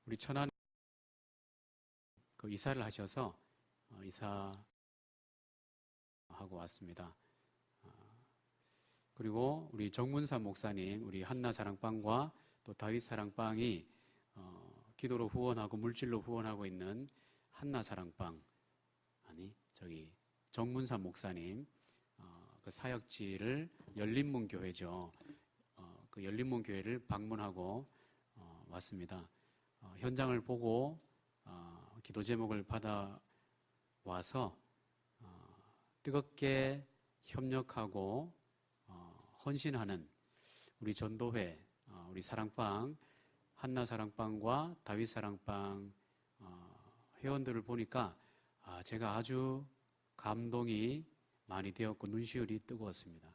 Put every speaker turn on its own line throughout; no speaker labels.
우리 천안 이사를 하셔서 이사하고 왔습니다. 그리고 우리 정문삼 목사님, 우리 한나 사랑방과 또 다윗 사랑방이 기도로 후원하고 물질로 후원하고 있는 한나 사랑방, 정문삼 목사님 그 사역지를 열린문교회죠. 그 열린문교회를 방문하고 왔습니다. 현장을 보고 기도 제목을 받아 와서 뜨겁게 협력하고 헌신하는 우리 전도회, 우리 사랑방, 한나 사랑방과 다윗 사랑방 회원들을 보니까 제가 아주 감동이 많이 되었고 눈시울이 뜨거웠습니다.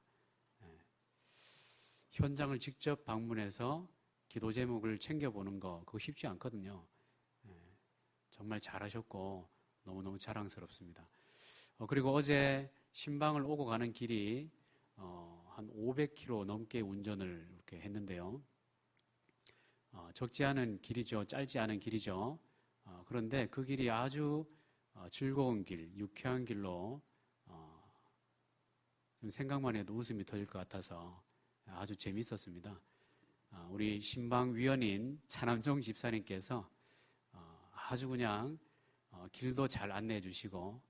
현장을 직접 방문해서 기도 제목을 챙겨보는 거 그거 쉽지 않거든요. 정말 잘하셨고 너무너무 자랑스럽습니다. 그리고 어제 신방을 오고 가는 길이 한 500km 넘게 운전을 이렇게 했는데요. 적지 않은 길이죠. 짧지 않은 길이죠. 그런데 그 길이 아주 즐거운 길, 유쾌한 길로 생각만 해도 웃음이 터질 것 같아서 아주 재밌었습니다. 우리 신방위원인 차남종 집사님께서 아주 그냥 길도 잘 안내해 주시고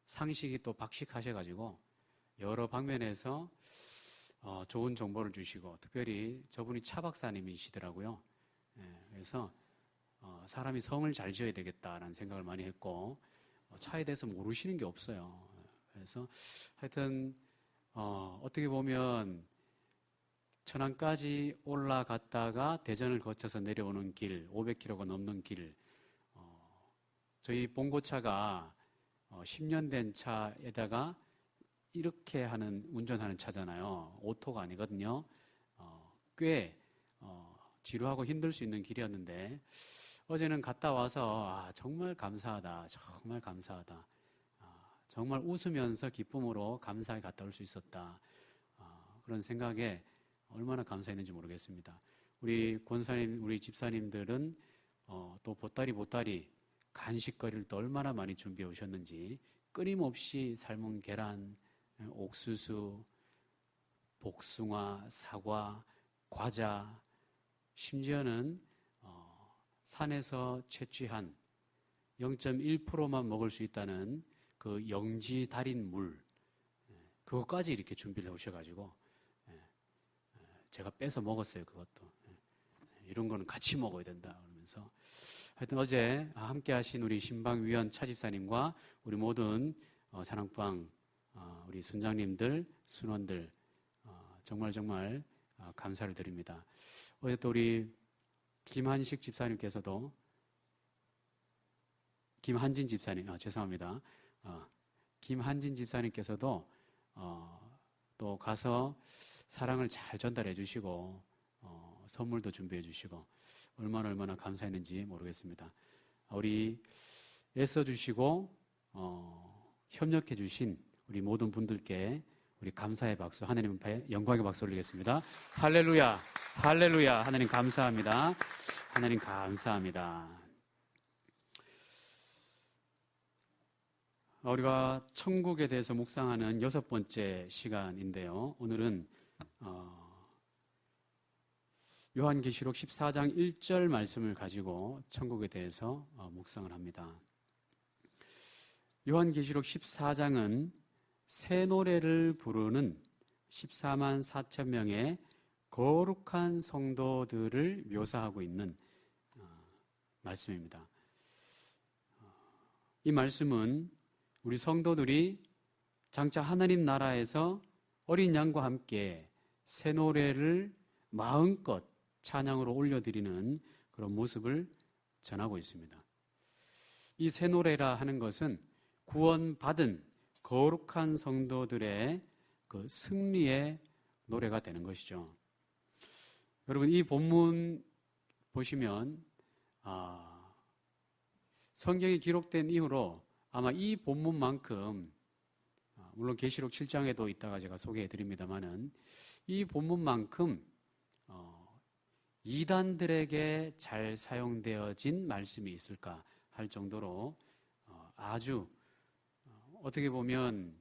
상식이 또 박식하셔가지고 여러 방면에서 좋은 정보를 주시고 특별히 저분이 차 박사님이시더라고요. 그래서 사람이 성을 잘 지어야 되겠다라는 생각을 많이 했고 차에 대해서 모르시는 게 없어요. 그래서 하여튼 어떻게 보면 천안까지 올라갔다가 대전을 거쳐서 내려오는 길, 500km가 넘는 길, 저희 봉고차가 10년 된 차에다가 이렇게 운전하는 차잖아요. 오토가 아니거든요. 꽤 지루하고 힘들 수 있는 길이었는데 어제는 갔다 와서 정말 감사하다, 정말 감사하다, 정말 웃으면서 기쁨으로 감사하게 갔다 올 수 있었다, 그런 생각에 얼마나 감사했는지 모르겠습니다. 우리 권사님, 우리 집사님들은 또 보따리 간식거리를 또 얼마나 많이 준비해 오셨는지 끊임없이 삶은 계란, 옥수수, 복숭아, 사과, 과자, 심지어는 산에서 채취한 0.1%만 먹을 수 있다는 그 영지 달인 물, 그것까지 이렇게 준비를 해 오셔가지고 제가 뺏어 먹었어요. 그것도 이런 거는 같이 먹어야 된다 그러면서 하여튼 어제 함께 하신 우리 신방위원 차집사님과 우리 모든 사랑방 우리 순장님들, 순원들 정말 감사를 드립니다. 어제 또 우리 김한진 집사님께서도 또 가서 사랑을 잘 전달해 주시고 선물도 준비해 주시고 얼마나 감사했는지 모르겠습니다. 우리 애써주시고 협력해 주신 우리 모든 분들께 우리 감사의 박수, 하나님 앞에 영광의 박수 올리겠습니다. 할렐루야, 할렐루야. 하나님 감사합니다. 하나님 감사합니다. 우리가 천국에 대해서 묵상하는 6번째 시간인데요. 오늘은 요한계시록 14장 1절 말씀을 가지고 천국에 대해서 묵상을 합니다. 요한계시록 14장은 새 노래를 부르는 14만 4천 명의 거룩한 성도들을 묘사하고 있는 말씀입니다. 이 말씀은 우리 성도들이 장차 하나님 나라에서 어린 양과 함께 새 노래를 마음껏 찬양으로 올려드리는 그런 모습을 전하고 있습니다. 이 새 노래라 하는 것은 구원받은 거룩한 성도들의 그 승리의 노래가 되는 것이죠. 여러분, 이 본문 보시면 성경이 기록된 이후로 아마 이 본문만큼, 물론 계시록 7장에도 이따가 제가 소개해 드립니다만은 이 본문만큼 이단들에게 잘 사용되어진 말씀이 있을까 할 정도로 아주 어떻게 보면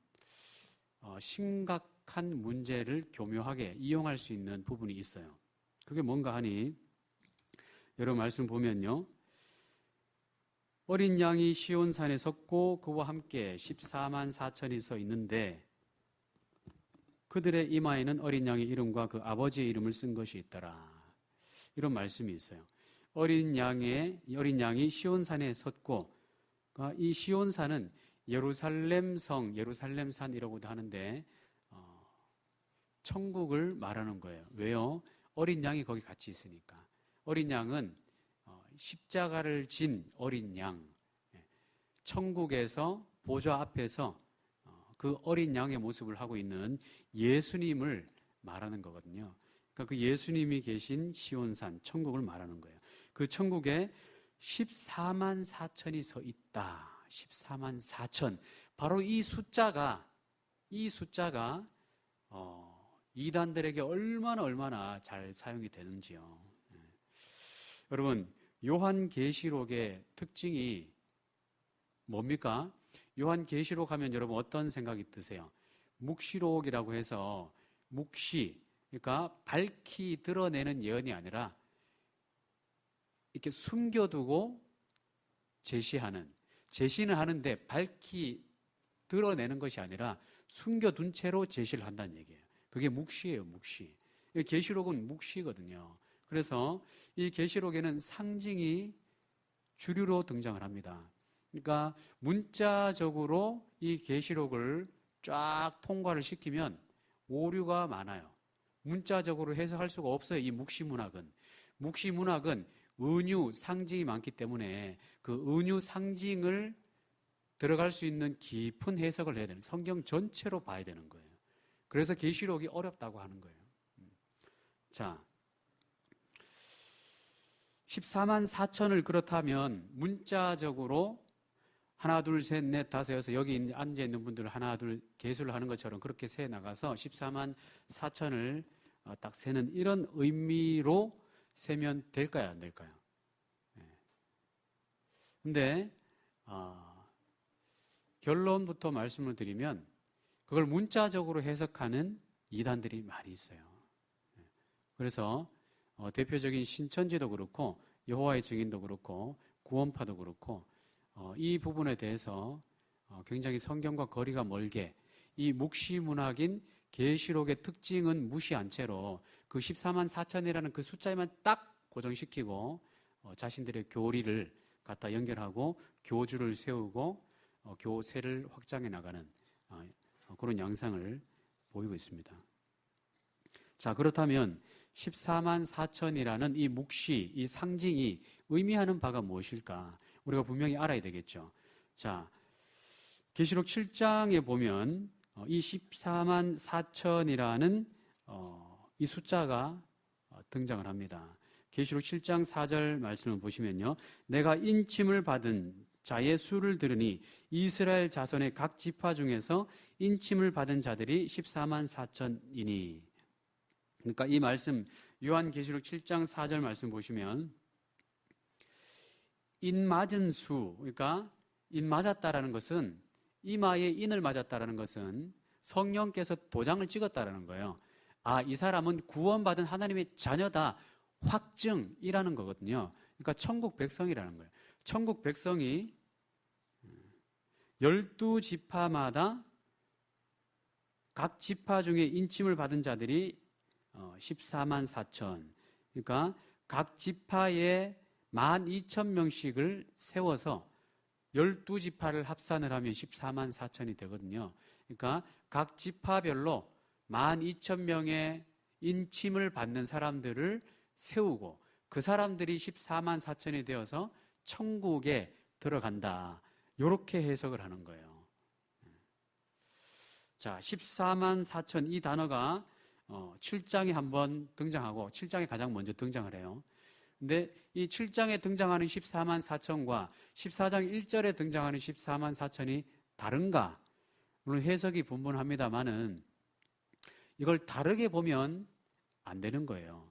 심각한 문제를 교묘하게 이용할 수 있는 부분이 있어요. 그게 뭔가 하니 여러분 말씀 보면요. 어린 양이 시온산에 섰고 그와 함께 14만 4천이 서 있는데 그들의 이마에는 어린 양의 이름과 그 아버지의 이름을 쓴 것이 있더라. 이런 말씀이 있어요. 어린 양이 시온산에 섰고 이 시온산은 예루살렘 성, 예루살렘산이라고도 하는데 천국을 말하는 거예요. 왜요? 어린 양이 거기 같이 있으니까. 어린 양은 십자가를 진 어린 양, 천국에서 보좌 앞에서 그 어린 양의 모습을 하고 있는 예수님을 말하는 거거든요. 그러니까 그 예수님이 계신 시온산, 천국을 말하는 거예요. 그 천국에 14만 4천이 서 있다. 14만 4천. 바로 이 숫자가 이단들에게 얼마나 잘 사용이 되는지요. 여러분, 요한계시록의 특징이 뭡니까? 요한계시록 하면 여러분 어떤 생각이 드세요? 묵시록이라고 해서 묵시, 그러니까 밝히 드러내는 예언이 아니라 이렇게 숨겨두고 제시는 하는데 밝히 드러내는 것이 아니라 숨겨둔 채로 제시를 한다는 얘기예요. 그게 묵시예요, 묵시. 계시록은 묵시거든요. 그래서 이 계시록에는 상징이 주류로 등장을 합니다. 그러니까 문자적으로 이 계시록을 쫙 통과를 시키면 오류가 많아요. 문자적으로 해석할 수가 없어요. 이 묵시문학은. 묵시문학은 은유, 상징이 많기 때문에 그 은유 상징을 들어갈 수 있는 깊은 해석을 해야 되는, 성경 전체로 봐야 되는 거예요. 그래서 계시록이 어렵다고 하는 거예요. 자, 14만 4천을 그렇다면 문자적으로 하나, 둘, 셋, 넷, 다섯, 여섯 여기 앉아있는 분들을 하나, 둘 계수를 하는 것처럼 그렇게 세 나가서 14만 4천을 딱 세는 이런 의미로 세면 될까요? 안 될까요? 근데 결론부터 말씀을 드리면 그걸 문자적으로 해석하는 이단들이 많이 있어요. 그래서 대표적인 신천지도 그렇고 여호와의 증인도 그렇고 구원파도 그렇고 이 부분에 대해서 굉장히 성경과 거리가 멀게 이 묵시문학인 계시록의 특징은 무시한 채로 그 14만 4천이라는 그 숫자에만 딱 고정시키고 자신들의 교리를 갖다 연결하고 교주를 세우고 교세를 확장해 나가는 그런 양상을 보이고 있습니다. 자, 그렇다면 14만 4천이라는 이 묵시, 이 상징이 의미하는 바가 무엇일까? 우리가 분명히 알아야 되겠죠. 자, 계시록 7장에 보면 이 14만 4천이라는 이 숫자가 등장을 합니다. 계시록 7장 4절 말씀을 보시면요. 내가 인침을 받은 자의 수를 들으니 이스라엘 자손의 각 지파 중에서 인침을 받은 자들이 14만 4천이니. 그러니까 이 말씀 요한계시록 7장 4절 말씀 보시면 인 맞은 수, 그러니까 인 맞았다라는 것은 이마에 인을 맞았다라는 것은 성령께서 도장을 찍었다라는 거예요. 아, 이 사람은 구원받은 하나님의 자녀다. 확증이라는 거거든요. 그러니까 천국 백성이라는 거예요. 천국 백성이 12지파마다 각 지파 중에 인침을 받은 자들이 14만 4천. 그러니까 각 지파에 12,000명씩을 세워서 12지파를 합산을 하면 14만 4천이 되거든요. 그러니까 각 지파별로 12,000명의 인침을 받는 사람들을 세우고 그 사람들이 14만 4천이 되어서 천국에 들어간다. 이렇게 해석을 하는 거예요. 자, 14만 4천 이 단어가 7장에 한번 등장하고 7장에 가장 먼저 등장을 해요. 근데 이 7장에 등장하는 14만 4천과 14장 1절에 등장하는 14만 4천이 다른가? 물론 해석이 분분합니다만은 이걸 다르게 보면 안 되는 거예요.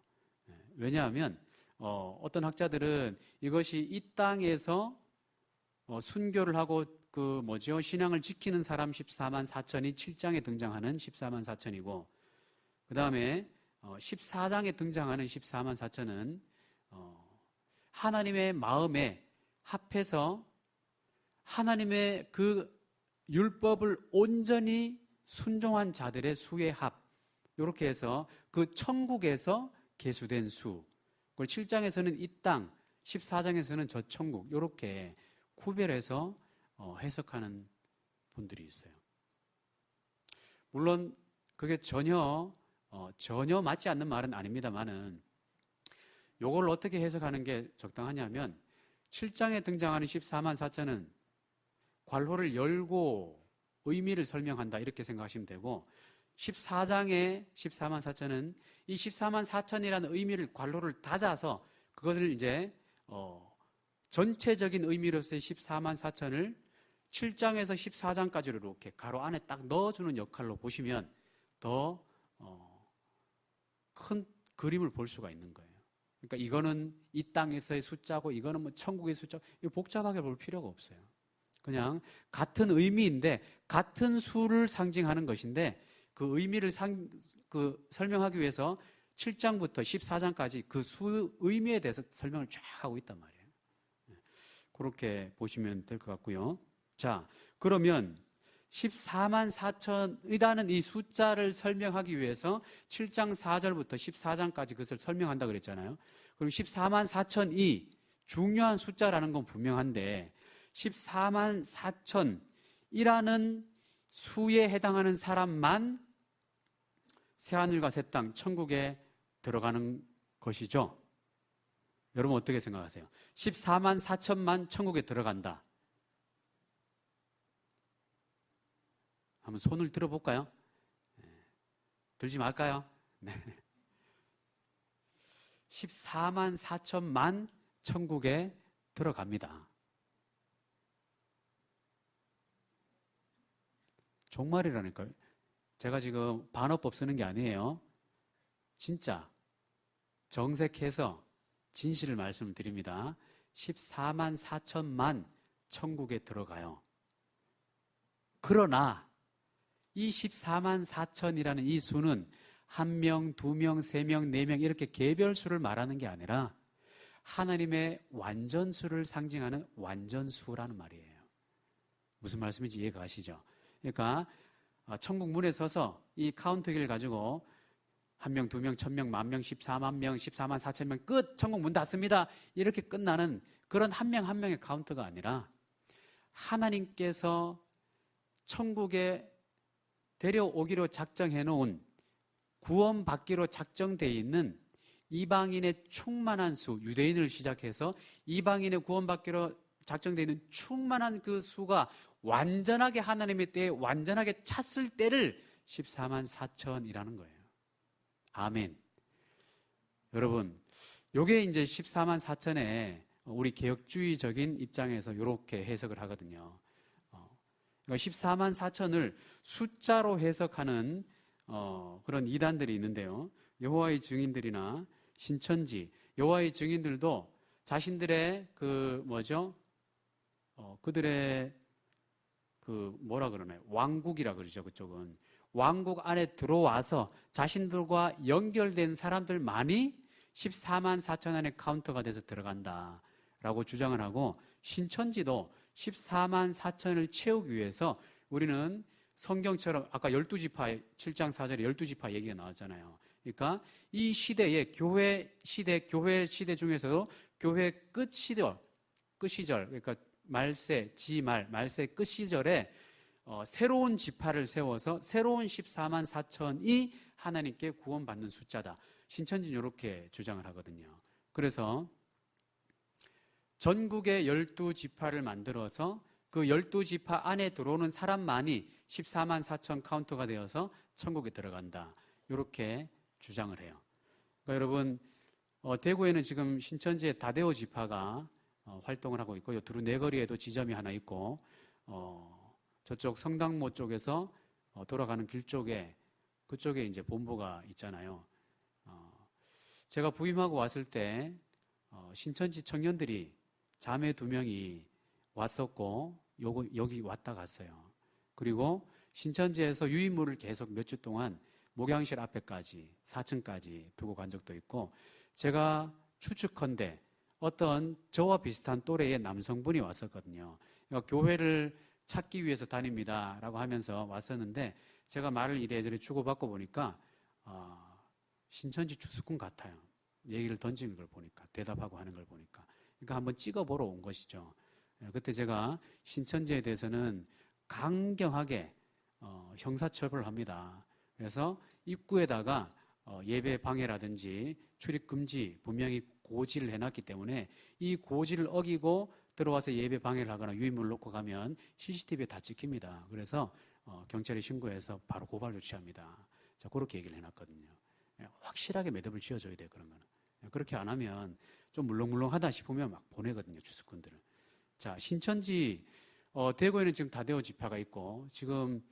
왜냐하면 어떤 학자들은 이것이 이 땅에서 순교를 하고 신앙을 지키는 사람 14만 4천이 7장에 등장하는 14만 4천이고, 그 다음에 14장에 등장하는 14만 4천은 하나님의 마음에 합해서 하나님의 그 율법을 온전히 순종한 자들의 수의 합, 이렇게 해서 그 천국에서 계수된 수, 그걸 7장에서는 이 땅, 14장에서는 저 천국, 이렇게 구별해서 해석하는 분들이 있어요. 물론 그게 전혀 맞지 않는 말은 아닙니다만은, 요걸 어떻게 해석하는 게 적당하냐면 7장에 등장하는 14만 4천은 관로를 열고 의미를 설명한다, 이렇게 생각하시면 되고, 14장의 14만 4천은 이 14만 4천이라는 의미를 관로를 닫아서 그것을 이제 전체적인 의미로서의 14만 4천을 7장에서 14장까지로 이렇게 가로 안에 딱 넣어주는 역할로 보시면 더 큰 그림을 볼 수가 있는 거예요. 그러니까 이거는 이 땅에서의 숫자고 이거는 뭐 천국의 숫자고, 이거 복잡하게 볼 필요가 없어요. 그냥 같은 의미인데 같은 수를 상징하는 것인데, 그 의미를 설명하기 위해서 7장부터 14장까지 그 수 의미에 대해서 설명을 쫙 하고 있단 말이에요. 그렇게 보시면 될 것 같고요. 자, 그러면 14만 4천이라는 이 숫자를 설명하기 위해서 7장 4절부터 14장까지 그것을 설명한다 그랬잖아요. 그럼 14만 4천이 중요한 숫자라는 건 분명한데, 14만 4천이라는 수에 해당하는 사람만 새하늘과 새 땅, 천국에 들어가는 것이죠. 여러분 어떻게 생각하세요? 14만 4천만 천국에 들어간다. 한번 손을 들어볼까요? 들지 말까요? 네. 14만 4천만 천국에 들어갑니다. 종말이라니까요. 제가 지금 반어법 쓰는 게 아니에요. 진짜 정색해서 진실을 말씀드립니다. 14만 4천만 천국에 들어가요. 그러나 이 14만 4천이라는 이 수는 1명, 2명, 3명, 4명 이렇게 개별수를 말하는 게 아니라 하나님의 완전수를 상징하는 완전수라는 말이에요. 무슨 말씀인지 이해가 가시죠? 그러니까 천국 문에 서서 이 카운트기를 가지고 1명, 2명, 1000명, 10,000명, 14만 명, 14만 4천 명 끝! 천국 문 닫습니다. 이렇게 끝나는 그런 한 명 한 명의 카운트가 아니라 하나님께서 천국에 데려오기로 작정해 놓은, 구원받기로 작정되어 있는 이방인의 충만한 수, 유대인을 시작해서 이방인의 구원받기로 작정되어 있는 충만한 그 수가 완전하게 하나님의 때에 완전하게 찼을 때를 14만 4천이라는 거예요. 아멘. 여러분, 요게 이제 14만 4천에 우리 개혁주의적인 입장에서 이렇게 해석을 하거든요. 그러니까 14만 4천을 숫자로 해석하는 그런 이단들이 있는데요. 여호와의 증인들이나 신천지, 여호와의 증인들도 자신들의 그들의 뭐라 그러나요? 왕국이라 그러죠. 그쪽은 왕국 안에 들어와서 자신들과 연결된 사람들만이 14만 4천 안에 카운터가 돼서 들어간다라고 주장을 하고, 신천지도 14만 4천을 채우기 위해서 우리는 성경처럼 아까 12지파 7장 4절에 12지파 얘기가 나왔잖아요. 그러니까 이 시대에 교회 시대 중에서도 교회 끝 시절 그러니까 말세 끝 시절에 새로운 지파를 세워서 새로운 14만 4천이 하나님께 구원받는 숫자다. 신천지는 이렇게 주장을 하거든요. 그래서 전국에 12지파를 만들어서 그 12지파 안에 들어오는 사람만이 14만 4천 카운터가 되어서 천국에 들어간다. 이렇게 주장을 해요. 그러니까 여러분, 대구에는 지금 신천지의 다데오 지파가 활동을 하고 있고, 두루 네거리에도 지점이 하나 있고, 저쪽 성당모 쪽에서 돌아가는 길 쪽에, 그쪽에 이제 본부가 있잖아요. 제가 부임하고 왔을 때 신천지 청년들이 자매 2명이 왔었고 여기 왔다 갔어요. 그리고 신천지에서 유인물을 계속 몇 주 동안 목양실 앞에까지 4층까지 두고 간 적도 있고, 제가 추측컨대 어떤 저와 비슷한 또래의 남성분이 왔었거든요. 그러니까 교회를 찾기 위해서 다닙니다 라고 하면서 왔었는데, 제가 말을 이래저래 주고받고 보니까 신천지 추수꾼 같아요. 얘기를 던지는 걸 보니까, 대답하고 하는 걸 보니까. 그러니까 한번 찍어보러 온 것이죠. 그때 제가 신천지에 대해서는 강경하게 형사처벌을 합니다. 그래서 입구에다가 예배 방해라든지 출입 금지 분명히 고지를 해놨기 때문에 이 고지를 어기고 들어와서 예배 방해를 하거나 유인물을 놓고 가면 CCTV에 다 찍힙니다. 그래서 경찰에 신고해서 바로 고발 조치합니다. 자, 그렇게 얘기를 해놨거든요. 확실하게 매듭을 지어줘야 돼요, 그런 거는. 그렇게 안 하면 좀 물렁물렁하다 싶으면 막 보내거든요, 주수꾼들을. 자, 신천지 대구에는 지금 다대오 지파가 있고, 지금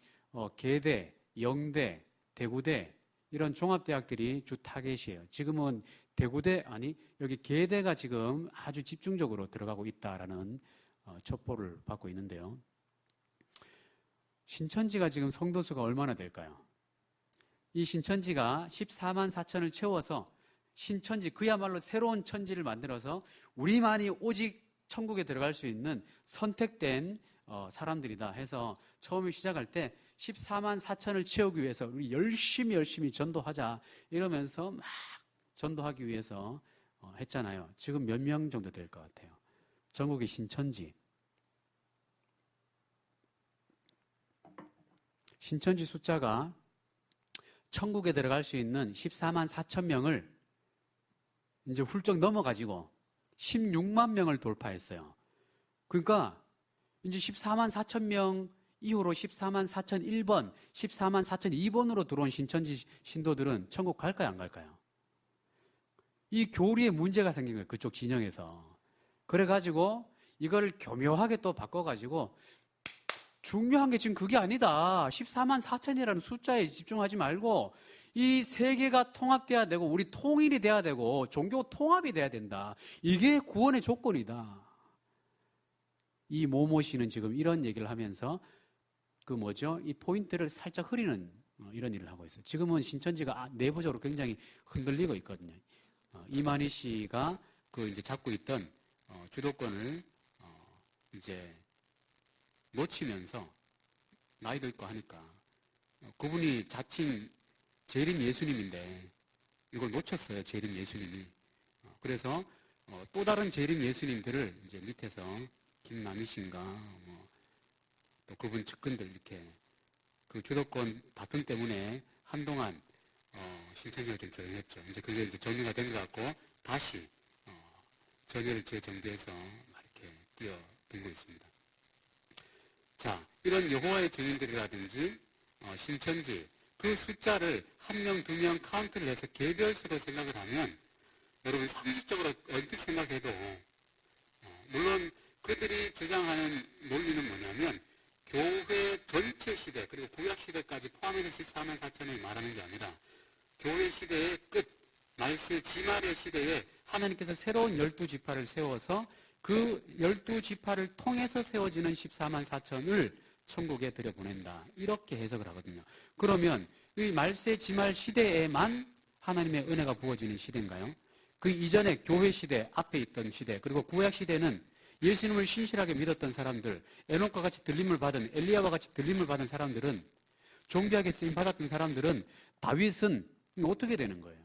계대, 영대, 대구대 이런 종합대학들이 주 타겟이에요. 지금은 여기 계대가 지금 아주 집중적으로 들어가고 있다라는 첩보를 받고 있는데요. 신천지가 지금 성도수가 얼마나 될까요? 이 신천지가 14만 4천을 채워서 신천지, 그야말로 새로운 천지를 만들어서 우리만이 오직 천국에 들어갈 수 있는 선택된 사람들이다 해서 처음에 시작할 때 14만 4천을 채우기 위해서 우리 열심히 전도하자 이러면서 막 전도하기 위해서 했잖아요. 지금 몇 명 정도 될 것 같아요? 전국의 신천지 숫자가 천국에 들어갈 수 있는 14만 4천 명을 이제 훌쩍 넘어가지고 16만 명을 돌파했어요. 그러니까 이제 14만 4천 명 이후로 14만 4천 1번, 14만 4천 2번으로 들어온 신천지 신도들은 천국 갈까요, 안 갈까요? 이 교리에 문제가 생긴 거예요, 그쪽 진영에서. 그래가지고 이걸 교묘하게 또 바꿔가지고 중요한 게 지금 그게 아니다. 14만 4천이라는 숫자에 집중하지 말고 이 세계가 통합돼야 되고 우리 통일이 돼야 되고 종교 통합이 돼야 된다. 이게 구원의 조건이다. 이 모모 씨는 지금 이런 얘기를 하면서 이 포인트를 살짝 흐리는 이런 일을 하고 있어요. 지금은 신천지가 내부적으로 굉장히 흔들리고 있거든요. 이만희 씨가 이제 잡고 있던 주도권을 이제 놓치면서 나이도 있고 하니까 그분이 자칭 재림 예수님인데 이걸 놓쳤어요. 재림 예수님이. 그래서 또 다른 재림 예수님들을 이제 밑에서 김남희 씨인가 또 그분 측근들 이렇게 그 주도권 다툼 때문에 한동안 신천지가 좀 조용했죠. 이제 그게 이제 정리가 된 것 같고 다시 전열을 재정비해서 이렇게 뛰어들고 있습니다. 자, 이런 여호와의 증인들이라든지 신천지 그 숫자를 1명, 2명 카운트를 해서 개별수로 생각을 하면 여러분 상식적으로 얼핏 생각해도 물론 그들이 주장하는 논리는 뭐냐면 교회 전체 시대 그리고 구약 시대까지 포함해서 14만 4천을 말하는 게 아니라 교회 시대의 끝 말세 지말의 시대에 하나님께서 새로운 12지파를 세워서 그 12지파를 통해서 세워지는 14만 4천을 천국에 들여보낸다. 이렇게 해석을 하거든요. 그러면 이 말세 지말 시대에만 하나님의 은혜가 부어지는 시대인가요? 그 이전에 교회 시대 앞에 있던 시대 그리고 구약 시대는 예수님을 신실하게 믿었던 사람들, 에녹과 같이 들림을 받은 엘리야와 같이 들림을 받은 사람들은 종교하게 쓰임 받았던 사람들은 다윗은 어떻게 되는 거예요?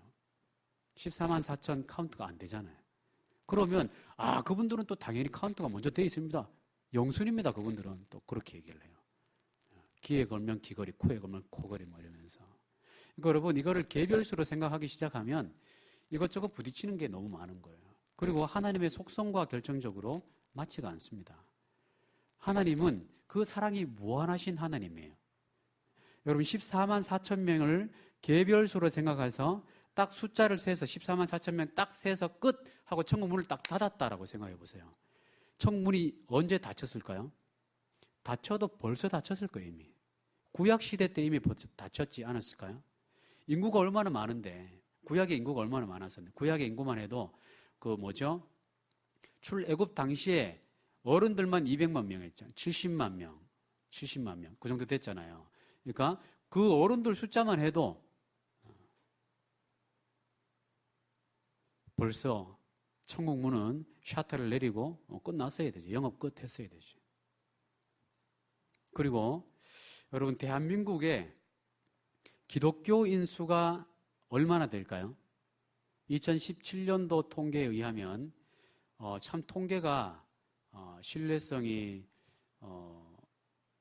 14만 4천 카운트가 안 되잖아요. 그러면 그분들은 또 당연히 카운트가 먼저 되어 있습니다. 영순입니다. 그분들은 또 그렇게 얘기를 해요. 귀에 걸면 귀걸이, 코에 걸면 코걸이 이러면서. 그러니까 여러분 이거를 개별수로 생각하기 시작하면 이것저것 부딪히는 게 너무 많은 거예요. 그리고 하나님의 속성과 결정적으로 맞지가 않습니다. 하나님은 그 사랑이 무한하신 하나님이에요. 여러분 14만 4천 명을 개별수로 생각해서 딱 숫자를 세서 14만 4천 명 딱 세서 끝 하고 천국 문을 딱 닫았다라고 생각해 보세요. 천국 문이 언제 닫혔을까요? 닫혀도 벌써 닫혔을 거예요. 이미. 구약 시대 때 이미 닫혔지 않았을까요? 인구가 얼마나 많은데 구약의 인구가 얼마나 많았었는데 구약의 인구만 해도 출애굽 당시에 어른들만 200만 명이었죠. 70만 명. 그 정도 됐잖아요. 그러니까 그 어른들 숫자만 해도 벌써 천국 문은 샤터를 내리고 끝났어야 되죠. 영업 끝했어야 되죠. 그리고 여러분, 대한민국에 기독교인 수가 얼마나 될까요? 2017년도 통계에 의하면 참 통계가 신뢰성이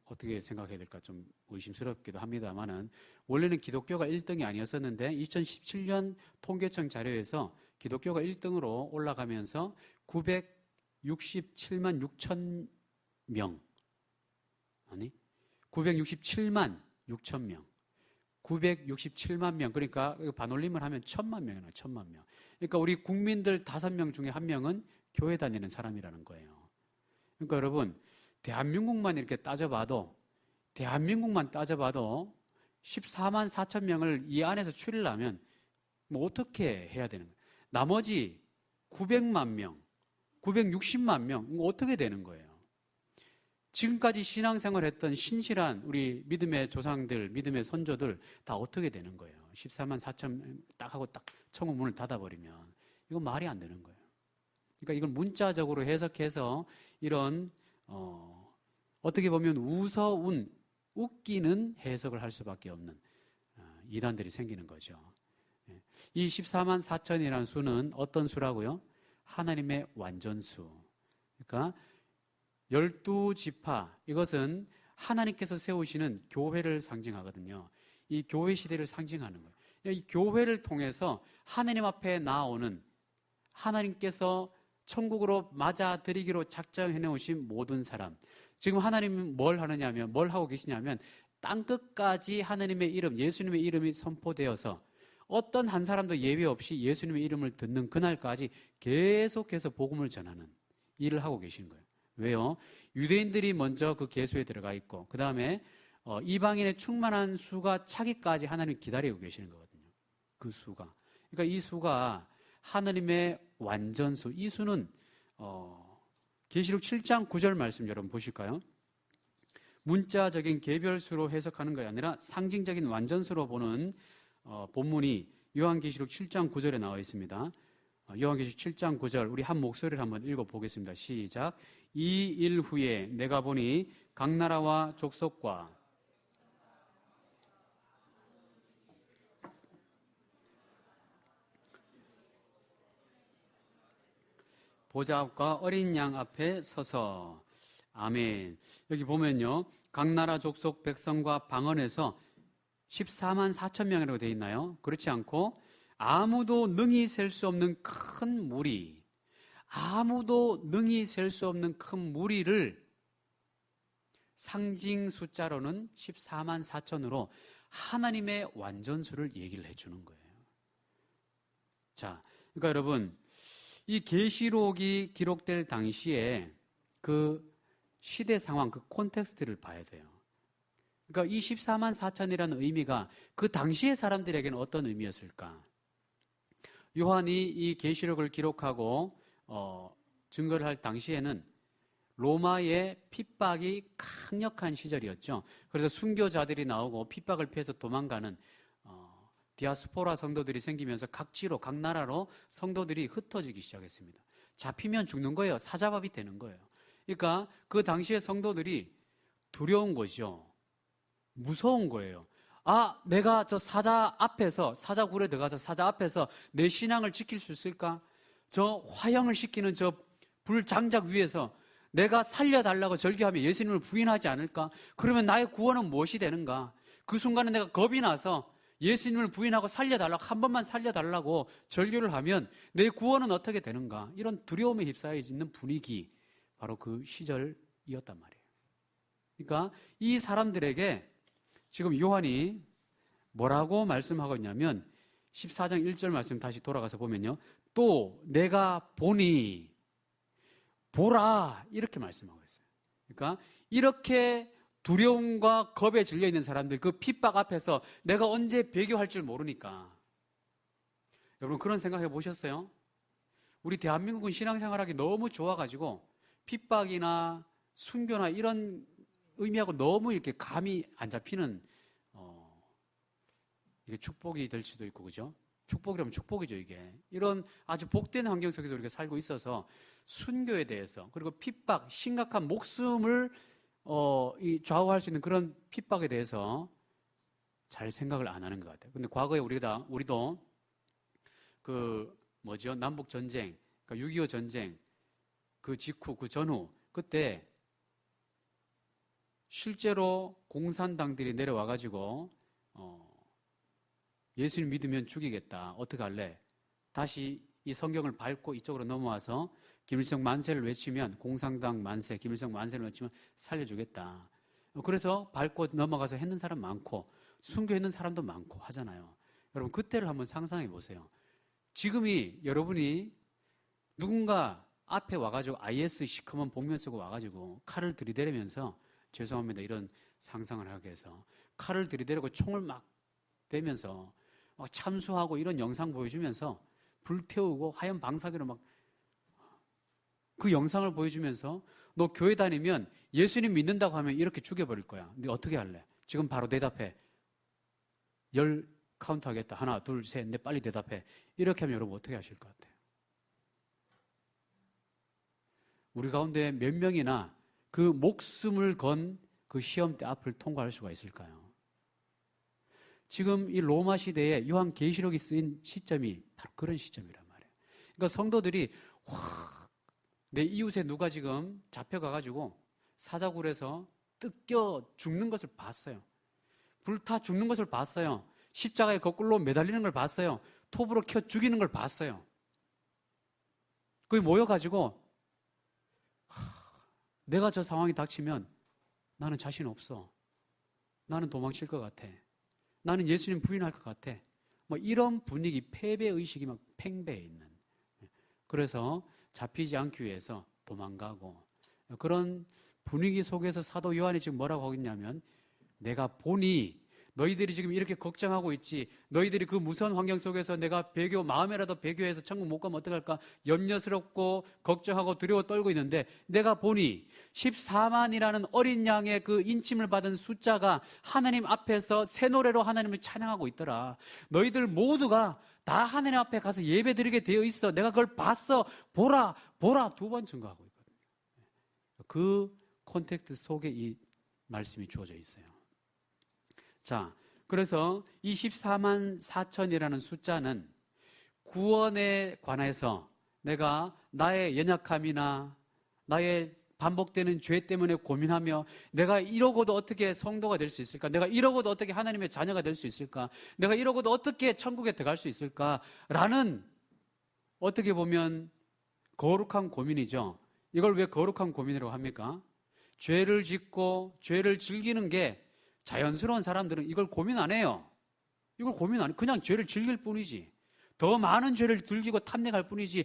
어떻게 생각해야 될까 좀 의심스럽기도 합니다만은, 원래는 기독교가 1등이 아니었었는데 2017년 통계청 자료에서 기독교가 1등으로 올라가면서 967만 6천 명, 아니 967만 6천 명, 967만 명, 그러니까 반올림을 하면 1000만 명이나 1000만 명. 그러니까 우리 국민들 5명 중에 1명은 교회 다니는 사람이라는 거예요. 그러니까 여러분, 대한민국만 이렇게 따져봐도 14만 4천 명을 이 안에서 추리려면 뭐 어떻게 해야 되는 거예요? 나머지 900만 명, 960만 명 어떻게 되는 거예요? 지금까지 신앙생활 했던 신실한 우리 믿음의 조상들, 믿음의 선조들 다 어떻게 되는 거예요? 14만 4천 딱 하고 딱 천국 문을 닫아버리면 이건 말이 안 되는 거예요. 그러니까 이걸 문자적으로 해석해서 이런 어떻게 보면 웃기는 해석을 할 수밖에 없는 이단들이 생기는 거죠. 이 14만 4천이라는 수는 어떤 수라고요? 하나님의 완전수. 그러니까 12지파, 이것은 하나님께서 세우시는 교회를 상징하거든요. 이 교회 시대를 상징하는 거예요. 이 교회를 통해서 하나님 앞에 나아오는, 하나님께서 천국으로 맞아들이기로 작정해 놓으신 모든 사람. 지금 하나님은 뭘 하느냐면, 뭘 하고 계시냐면, 땅끝까지 하나님의 이름, 예수님의 이름이 선포되어서 어떤 한 사람도 예외 없이 예수님의 이름을 듣는 그날까지 계속해서 복음을 전하는 일을 하고 계시는 거예요. 왜요? 유대인들이 먼저 그 계수에 들어가 있고, 그 다음에 이방인의 충만한 수가 차기까지 하나님이 기다리고 계시는 거거든요. 그 수가. 그러니까 이 수가 하나님의 완전수. 이 수는 계시록 7장 9절 말씀 여러분 보실까요? 문자적인 개별수로 해석하는 것이 아니라 상징적인 완전수로 보는 본문이 요한계시록 7장 9절에 나와 있습니다. 요한계시록 7장 9절, 우리 한 목소리를 한번 읽어보겠습니다. 시작. 이 일 후에 내가 보니 각 나라와 족속과 보좌 앞과 어린 양 앞에 서서. 아멘. 여기 보면요, 각 나라 족속 백성과 방언에서 14만 4천 명이라고 되어 있나요? 그렇지 않고 아무도 능히 셀 수 없는 큰 무리, 아무도 능히 셀 수 없는 큰 무리를 상징 숫자로는 14만 4천으로 하나님의 완전수를 얘기를 해주는 거예요. 자, 그러니까 여러분, 이 계시록이 기록될 당시에 그 시대 상황, 그 콘텍스트를 봐야 돼요. 그러니까 이 14만 4천이라는 의미가 그 당시의 사람들에게는 어떤 의미였을까? 요한이 이 계시록을 기록하고 증거를 할 당시에는 로마의 핍박이 강력한 시절이었죠. 그래서 순교자들이 나오고 핍박을 피해서 도망가는 디아스포라 성도들이 생기면서 각지로, 각 나라로 성도들이 흩어지기 시작했습니다. 잡히면 죽는 거예요. 사자밥이 되는 거예요. 그러니까 그 당시의 성도들이 두려운 거죠. 무서운 거예요. 아, 내가 저 사자 앞에서, 사자굴에 들어가서 사자 앞에서 내 신앙을 지킬 수 있을까? 저 화형을 시키는 저 불장작 위에서 내가 살려달라고 절규하면 예수님을 부인하지 않을까? 그러면 나의 구원은 무엇이 되는가? 그 순간에 내가 겁이 나서 예수님을 부인하고 살려달라고, 한 번만 살려달라고 절규를 하면 내 구원은 어떻게 되는가? 이런 두려움에 휩싸여 있는 분위기, 바로 그 시절이었단 말이에요. 그러니까 이 사람들에게 지금 요한이 뭐라고 말씀하고 있냐면 14장 1절 말씀 다시 돌아가서 보면요, 또 내가 보니, 보라, 이렇게 말씀하고 있어요. 그러니까 이렇게 두려움과 겁에 질려 있는 사람들, 그 핍박 앞에서 내가 언제 배교할 줄 모르니까. 여러분 그런 생각해 보셨어요? 우리 대한민국은 신앙생활하기 너무 좋아가지고 핍박이나 순교나 이런 의미하고 너무 이렇게 감이 안 잡히는 이게 축복이 될 수도 있고, 그죠? 축복이라면 축복이죠, 이게. 이런 아주 복된 환경 속에서 우리가 살고 있어서 순교에 대해서, 그리고 핍박, 심각한 목숨을 좌우할 수 있는 그런 핍박에 대해서 잘 생각을 안 하는 것 같아요. 근데 과거에 우리도 남북 전쟁, 그러니까 6.25 전쟁, 그 직후, 그 전후, 그때 실제로 공산당들이 내려와가지고 예수님 믿으면 죽이겠다. 어떻게 할래? 다시 이 성경을 밟고 이쪽으로 넘어와서 김일성 만세를 외치면, 공산당 만세, 김일성 만세를 외치면 살려주겠다. 그래서 밟고 넘어가서 했는 사람 많고 순교했는 사람도 많고 하잖아요. 여러분, 그때를 한번 상상해 보세요. 지금이 여러분이 누군가 앞에 와가지고 IS 시커먼 복면 쓰고 와가지고 칼을 들이대면서, 죄송합니다, 이런 상상을 하게 해서 칼을 들이대고 총을 막 대면서 막 참수하고 이런 영상 보여주면서 불태우고 하얀 방사기로 막 그 영상을 보여주면서 너 교회 다니면 예수님 믿는다고 하면 이렇게 죽여버릴 거야. 근데 어떻게 할래? 지금 바로 대답해. 10 카운트 하겠다. 하나, 둘, 셋, 넷, 빨리 대답해. 이렇게 하면 여러분 어떻게 하실 것 같아요? 우리 가운데 몇 명이나 그 목숨을 건 그 시험대 앞을 통과할 수가 있을까요? 지금 이 로마 시대에 요한계시록이 쓰인 시점이 바로 그런 시점이란 말이에요. 그러니까 성도들이 내 이웃에 누가 지금 잡혀가가지고 사자굴에서 뜯겨 죽는 것을 봤어요. 불타 죽는 것을 봤어요. 십자가에 거꾸로 매달리는 걸 봤어요. 톱으로 켜 죽이는 걸 봤어요. 거기 모여가지고 내가 저 상황이 닥치면 나는 자신 없어. 나는 도망칠 것 같아. 나는 예수님 부인할 것 같아. 뭐 이런 분위기, 패배의식이 막 팽배해 있는. 그래서 잡히지 않기 위해서 도망가고, 그런 분위기 속에서 사도 요한이 지금 뭐라고 하고 있냐면, 내가 보니 너희들이 지금 이렇게 걱정하고 있지, 너희들이 그 무서운 환경 속에서 내가 마음에라도 배교해서 천국 못 가면 어떡할까 염려스럽고 걱정하고 두려워 떨고 있는데, 내가 보니 14만이라는 어린 양의 그 인침을 받은 숫자가 하나님 앞에서 새 노래로 하나님을 찬양하고 있더라. 너희들 모두가 다 하나님 앞에 가서 예배 드리게 되어 있어. 내가 그걸 봤어. 보라 2번 증거하고 있거든요. 그 콘텍스트 속에 이 말씀이 주어져 있어요. 자, 그래서 이 14만 4천이라는 숫자는 구원에 관해서 내가 나의 연약함이나 나의 반복되는 죄 때문에 고민하며, 내가 이러고도 어떻게 성도가 될 수 있을까? 내가 이러고도 어떻게 하나님의 자녀가 될 수 있을까? 내가 이러고도 어떻게 천국에 들어갈 수 있을까? 라는, 어떻게 보면 거룩한 고민이죠. 이걸 왜 거룩한 고민이라고 합니까? 죄를 짓고 죄를 즐기는 게 자연스러운 사람들은 이걸 고민 안 해요. 이걸 고민 안 해. 그냥 죄를 즐길 뿐이지. 더 많은 죄를 즐기고 탐내갈 뿐이지.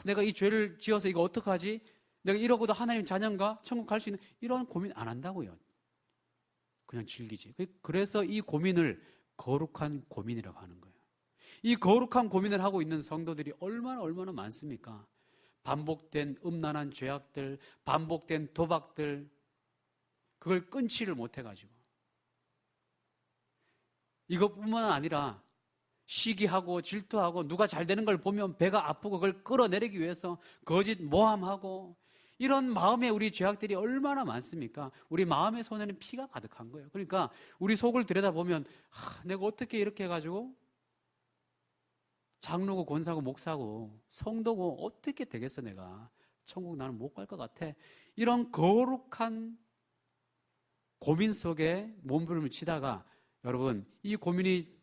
내가 이 죄를 지어서 이거 어떡하지? 내가 이러고도 하나님 자녀인가? 천국 갈 수 있는, 이런 고민 안 한다고요. 그냥 즐기지. 그래서 이 고민을 거룩한 고민이라고 하는 거예요. 이 거룩한 고민을 하고 있는 성도들이 얼마나 많습니까? 반복된 음란한 죄악들, 반복된 도박들, 그걸 끊지를 못해가지고. 이것뿐만 아니라 시기하고 질투하고 누가 잘 되는 걸 보면 배가 아프고 그걸 끌어내리기 위해서 거짓 모함하고, 이런 마음의 우리 죄악들이 얼마나 많습니까? 우리 마음의 손에는 피가 가득한 거예요. 그러니까 우리 속을 들여다보면 내가 어떻게 이렇게 해가지고 장로고 권사고 목사고 성도고 어떻게 되겠어, 내가 천국 나는 못 갈 것 같아. 이런 거룩한 고민 속에 몸부림을 치다가, 여러분, 이 고민이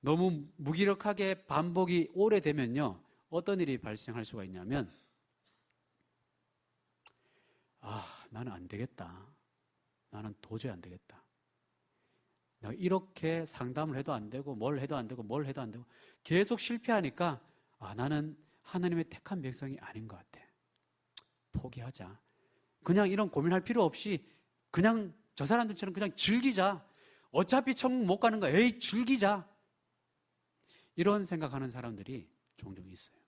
너무 무기력하게 반복이 오래되면요, 어떤 일이 발생할 수가 있냐면, 나는 안 되겠다. 나는 도저히 안 되겠다. 내가 이렇게 상담을 해도 안 되고 뭘 해도 안 되고 계속 실패하니까 나는 하나님의 택한 백성이 아닌 것 같아. 포기하자. 그냥 이런 고민할 필요 없이 그냥 저 사람들처럼 그냥 즐기자. 어차피 천국 못 가는 거야. 에이, 즐기자. 이런 생각하는 사람들이 종종 있어요.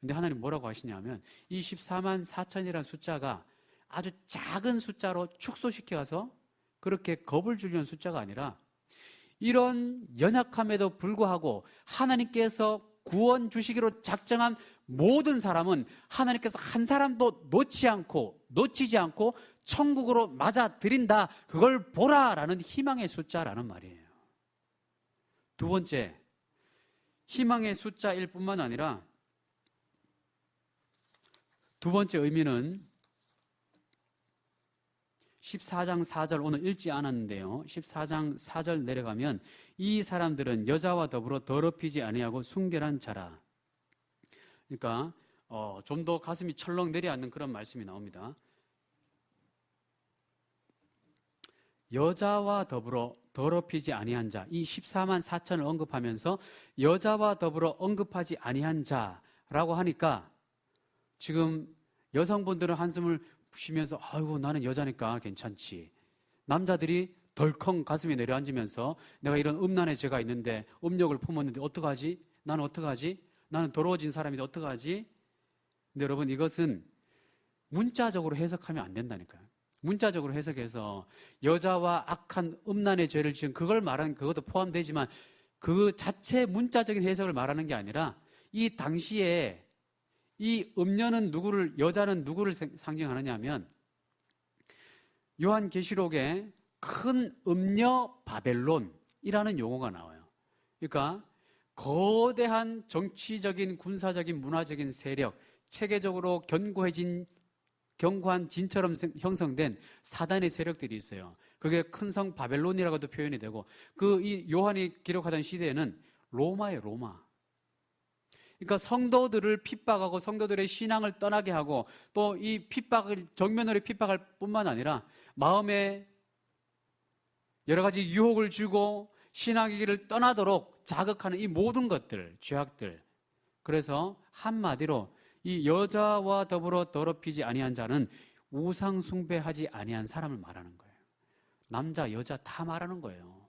근데 하나님 뭐라고 하시냐면 이 14만 4천이라는 숫자가 아주 작은 숫자로 축소시켜서 그렇게 겁을 주려는 숫자가 아니라 이런 연약함에도 불구하고 하나님께서 구원 주시기로 작정한 모든 사람은 하나님께서 한 사람도 놓치지 않고 천국으로 맞아들인다. 그걸 보라라는 희망의 숫자라는 말이에요. 두 번째, 희망의 숫자일 뿐만 아니라 두 번째 의미는 14장 4절 오늘 읽지 않았는데요. 14장 4절 내려가면 이 사람들은 여자와 더불어 더럽히지 아니하고 순결한 자라. 그러니까 좀 더 가슴이 철렁 내려앉는 그런 말씀이 나옵니다. 여자와 더불어 더럽히지 아니한 자, 이 14만 4천을 언급하면서 여자와 더불어 언급하지 아니한 자라고 하니까 지금 여성분들은 한숨을 쉬면서 아이고 나는 여자니까 괜찮지. 남자들이 덜컹 가슴이 내려앉으면서 내가 이런 음란의 죄가 있는데 음욕을 품었는데 어떡하지? 나는 어떡하지? 나는 더러워진 사람인데 어떡하지? 근데 여러분 이것은 문자적으로 해석하면 안 된다니까요. 문자적으로 해석해서 여자와 악한 음란의 죄를 지은 그걸 말하는 그것도 포함되지만 그 자체 문자적인 해석을 말하는 게 아니라 이 당시에 이 음녀는 여자는 누구를 상징하느냐 하면 요한계시록에 큰 음녀 바벨론이라는 용어가 나와요. 그러니까 거대한 정치적인, 군사적인, 문화적인 세력, 체계적으로 견고한 진처럼 형성된 사단의 세력들이 있어요. 그게 큰 성 바벨론이라고도 표현이 되고 이 요한이 기록하던 시대에는 로마예요, 로마. 그러니까 성도들을 핍박하고 성도들의 신앙을 떠나게 하고 또 이 정면으로 핍박할 뿐만 아니라 마음에 여러 가지 유혹을 주고 신앙의 길을 떠나도록 자극하는 이 모든 것들, 죄악들. 그래서 한마디로 이 여자와 더불어 더럽히지 아니한 자는 우상 숭배하지 아니한 사람을 말하는 거예요. 남자, 여자 다 말하는 거예요.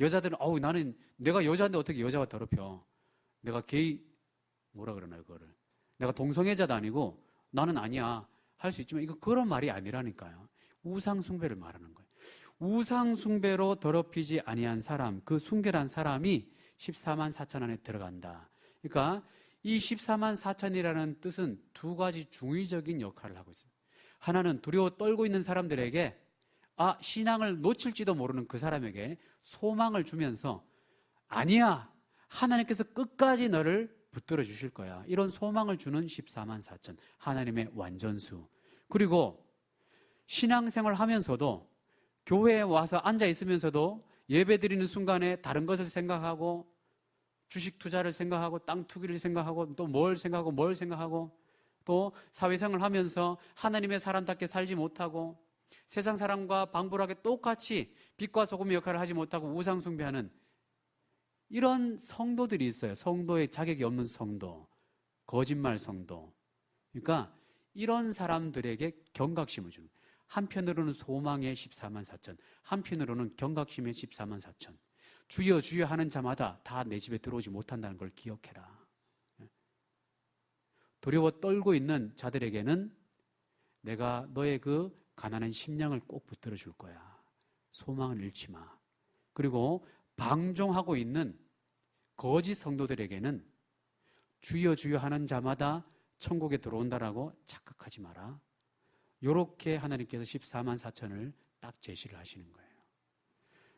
여자들은 나는 내가 여자인데 어떻게 여자와 더럽혀? 내가 뭐라 그러나요, 그거를? 내가 동성애자도 아니고 나는 아니야. 할 수 있지만 그런 말이 아니라니까요. 우상숭배를 말하는 거예요. 우상숭배로 더럽히지 아니한 사람, 그 순결한 사람이 14만 4천 안에 들어간다. 그러니까 이 14만 4천이라는 뜻은 두 가지 중의적인 역할을 하고 있습니다. 하나는 두려워 떨고 있는 사람들에게 신앙을 놓칠지도 모르는 그 사람에게 소망을 주면서 아니야. 하나님께서 끝까지 너를 붙들어 주실 거야. 이런 소망을 주는 14만 4천. 하나님의 완전수. 그리고 신앙생활 하면서도 교회에 와서 앉아 있으면서도 예배 드리는 순간에 다른 것을 생각하고 주식 투자를 생각하고 땅 투기를 생각하고 또 뭘 생각하고 또 사회생활을 하면서 하나님의 사람답게 살지 못하고 세상 사람과 방불하게 똑같이 빛과 소금의 역할을 하지 못하고 우상 숭배하는 이런 성도들이 있어요. 성도의 자격이 없는 성도, 거짓말 성도. 그러니까 이런 사람들에게 경각심을 주는 거예요. 한편으로는 소망의 14만 4천, 한편으로는 경각심의 14만 4천. 주여 주여 하는 자마다 다 내 집에 들어오지 못한다는 걸 기억해라. 두려워 떨고 있는 자들에게는 내가 너의 그 가난한 심령을 꼭 붙들어 줄 거야. 소망을 잃지 마. 그리고 방종하고 있는 거짓 성도들에게는 주여 주여 하는 자마다 천국에 들어온다라고 착각하지 마라. 이렇게 하나님께서 14만 4천을 딱 제시를 하시는 거예요.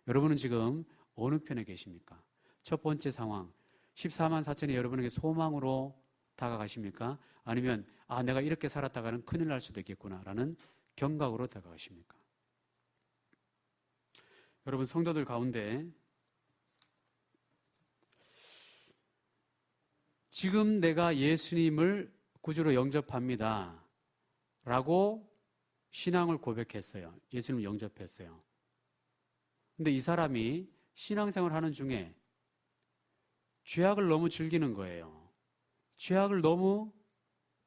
여러분은 지금 어느 편에 계십니까? 첫 번째 상황, 14만 4천이 여러분에게 소망으로 다가가십니까? 아니면 내가 이렇게 살았다가는 큰일 날 수도 있겠구나라는 경각으로 다가가십니까? 여러분 성도들 가운데 지금 내가 예수님을 구주로 영접합니다 라고 신앙을 고백했어요. 예수님을 영접했어요. 근데 이 사람이 신앙생활 하는 중에 죄악을 너무 즐기는 거예요. 죄악을 너무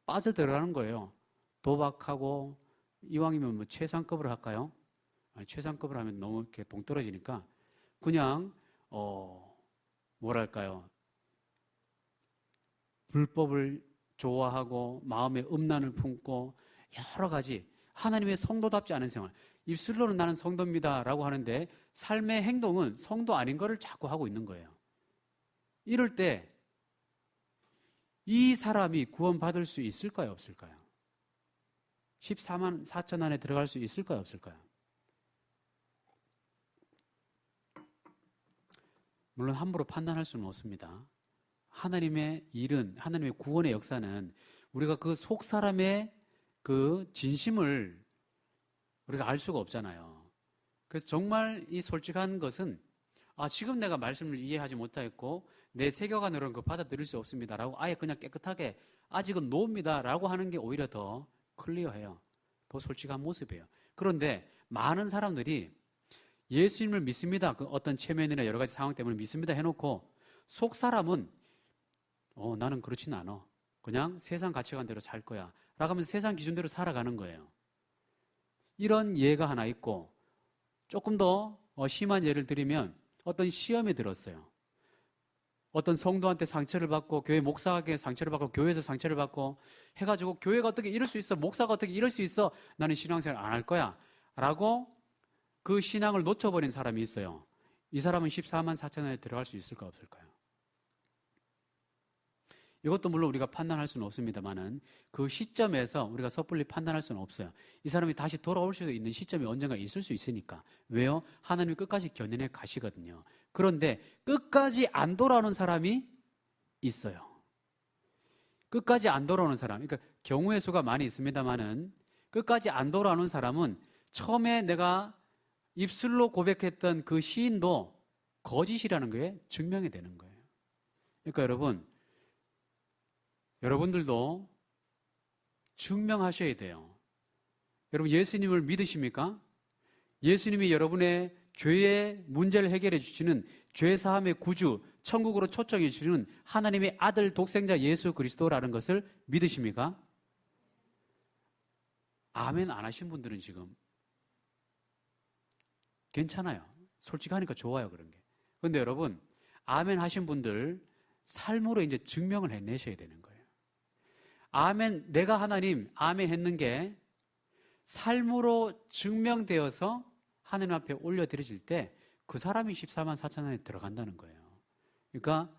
빠져들어가는 거예요. 도박하고 이왕이면 뭐 최상급으로 할까요? 최상급으로 하면 너무 이렇게 동떨어지니까 그냥 뭐랄까요? 불법을 좋아하고 마음에 음란을 품고 여러 가지 하나님의 성도답지 않은 생활, 입술로는 나는 성도입니다 라고 하는데 삶의 행동은 성도 아닌 거를 자꾸 하고 있는 거예요. 이럴 때 이 사람이 구원받을 수 있을까요, 없을까요? 14만 4천 안에 들어갈 수 있을까요, 없을까요? 물론 함부로 판단할 수는 없습니다. 하나님의 일은, 하나님의 구원의 역사는 우리가 그 속 사람의 그 진심을 우리가 알 수가 없잖아요. 그래서 정말 이 솔직한 것은 지금 내가 말씀을 이해하지 못하겠고 내 세계관으로는 그 받아들일 수 없습니다라고 아예 그냥 깨끗하게 아직은 노입니다라고 하는 게 오히려 더 클리어해요. 더 솔직한 모습이에요. 그런데 많은 사람들이 예수님을 믿습니다. 그 어떤 체면이나 여러 가지 상황 때문에 믿습니다 해놓고 속 사람은 나는 그렇진 않아. 그냥 세상 가치관대로 살 거야. 라고 하면서 세상 기준대로 살아가는 거예요. 이런 예가 하나 있고 조금 더 심한 예를 들면 어떤 시험에 들었어요. 어떤 성도한테 상처를 받고 교회 목사에게 상처를 받고 교회에서 상처를 받고 해가지고 교회가 어떻게 이럴 수 있어? 목사가 어떻게 이럴 수 있어? 나는 신앙생활 안 할 거야. 라고 그 신앙을 놓쳐버린 사람이 있어요. 이 사람은 14만 4천 원에 들어갈 수 있을까 없을까요? 이것도 물론 우리가 판단할 수는 없습니다만은 그 시점에서 우리가 섣불리 판단할 수는 없어요. 이 사람이 다시 돌아올 수도 있는 시점이 언젠가 있을 수 있으니까. 왜요? 하나님이 끝까지 견인해 가시거든요. 그런데 끝까지 안 돌아오는 사람이 있어요. 끝까지 안 돌아오는 사람, 그러니까 경우의 수가 많이 있습니다만은 끝까지 안 돌아오는 사람은 처음에 내가 입술로 고백했던 그 시인도 거짓이라는 게 증명이 되는 거예요. 그러니까 여러분들도 증명하셔야 돼요. 여러분 예수님을 믿으십니까? 예수님이 여러분의 죄의 문제를 해결해 주시는 죄사함의 구주, 천국으로 초청해 주시는 하나님의 아들 독생자 예수 그리스도라는 것을 믿으십니까? 아멘 안 하신 분들은 지금 괜찮아요. 솔직하니까 좋아요, 그런 게. 그런데 여러분, 아멘 하신 분들 삶으로 이제 증명을 해내셔야 되는 거예요. 아멘, 내가 하나님, 아멘 했는 게 삶으로 증명되어서 하나님 앞에 올려드려질 때 그 사람이 14만 4천 원에 들어간다는 거예요. 그러니까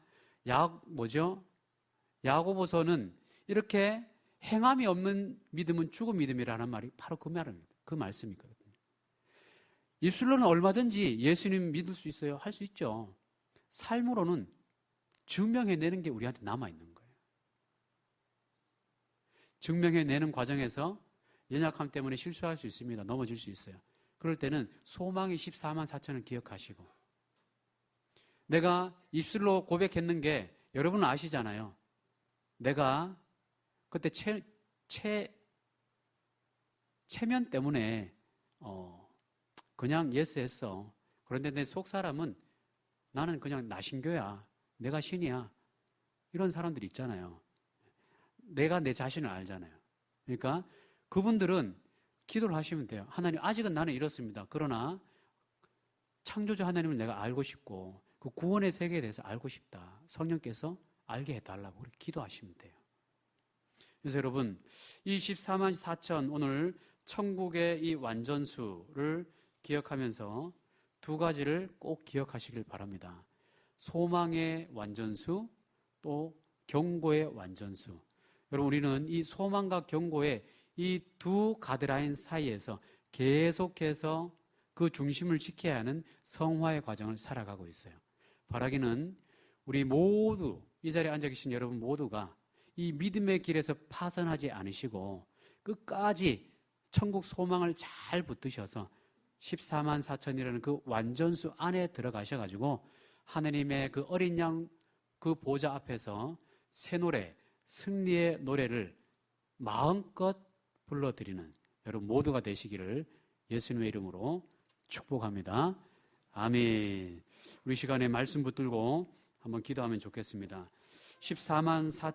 야고보서는 이렇게 행함이 없는 믿음은 죽은 믿음이라는 말이 바로 그 말입니다. 그 말씀이거든요. 입술로는 얼마든지 예수님 믿을 수 있어요. 할 수 있죠. 삶으로는 증명해내는 게 우리한테 남아있는 거예요. 증명해내는 과정에서 연약함 때문에 실수할 수 있습니다. 넘어질 수 있어요. 그럴 때는 소망이 14만 4천을 기억하시고 내가 입술로 고백했는 게 여러분은 아시잖아요. 내가 그때 체면 때문에 그냥 예스 했어. 그런데 내 속 사람은 나는 그냥 나 신교야. 내가 신이야. 이런 사람들이 있잖아요. 내가 내 자신을 알잖아요. 그러니까 그분들은 기도를 하시면 돼요. 하나님, 아직은 나는 이렇습니다. 그러나 창조주 하나님을 내가 알고 싶고 그 구원의 세계에 대해서 알고 싶다. 성령께서 알게 해달라고 그렇게 기도하시면 돼요. 그래서 여러분, 이 14만 4천 오늘 천국의 이 완전수를 기억하면서 두 가지를 꼭 기억하시길 바랍니다. 소망의 완전수, 또 경고의 완전수. 여러분, 우리는 이 소망과 경고의 이 두 가드라인 사이에서 계속해서 그 중심을 지켜야 하는 성화의 과정을 살아가고 있어요. 바라기는 우리 모두, 이 자리에 앉아 계신 여러분 모두가 이 믿음의 길에서 파선하지 않으시고 끝까지 천국 소망을 잘 붙드셔서 14만 4천이라는 그 완전수 안에 들어가셔가지고 하나님의 그 어린 양 그 보좌 앞에서 새 노래, 승리의 노래를 마음껏 불러드리는 여러분 모두가 되시기를 예수님의 이름으로 축복합니다. 아멘. 우리 시간에 말씀 붙들고 한번 기도하면 좋겠습니다. 14만 4